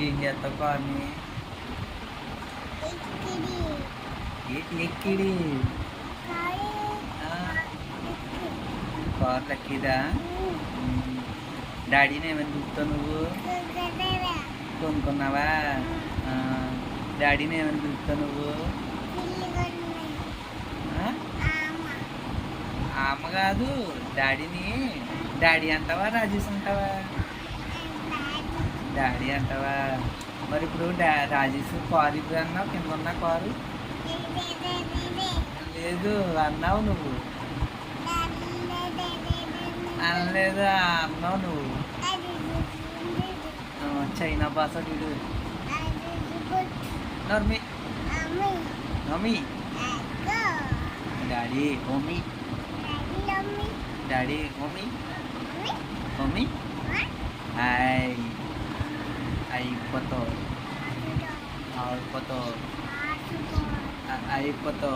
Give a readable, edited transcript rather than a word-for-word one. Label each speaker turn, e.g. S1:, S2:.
S1: ఏం చేస్తావు కార్ని? ఏంటి ఎక్కిడి? కార్ లెక్కిదా? డాడీని ఏమైనా చూపుతావు నువ్వు? కొనుక్కున్నావా? డాడీని ఏమైనా చూపుతావు నువ్వు? అమ్మ కాదు, డాడీని. డాడీ అంటావా రాజేష్ అంటావా? డాడీ అంటావా? మరి ఇప్పుడు రాజేష్ కారు ఇప్పుడు అన్నావు, కింద ఉన్న కారు లేదు అన్నావు నువ్వు. అనలేదు అన్నావు నువ్వు. చైనా భాష వీడు. నర్మి mummy daddy mummy daddy mummy mummy hi అయిపోతో అయిపోతో అయిపోతో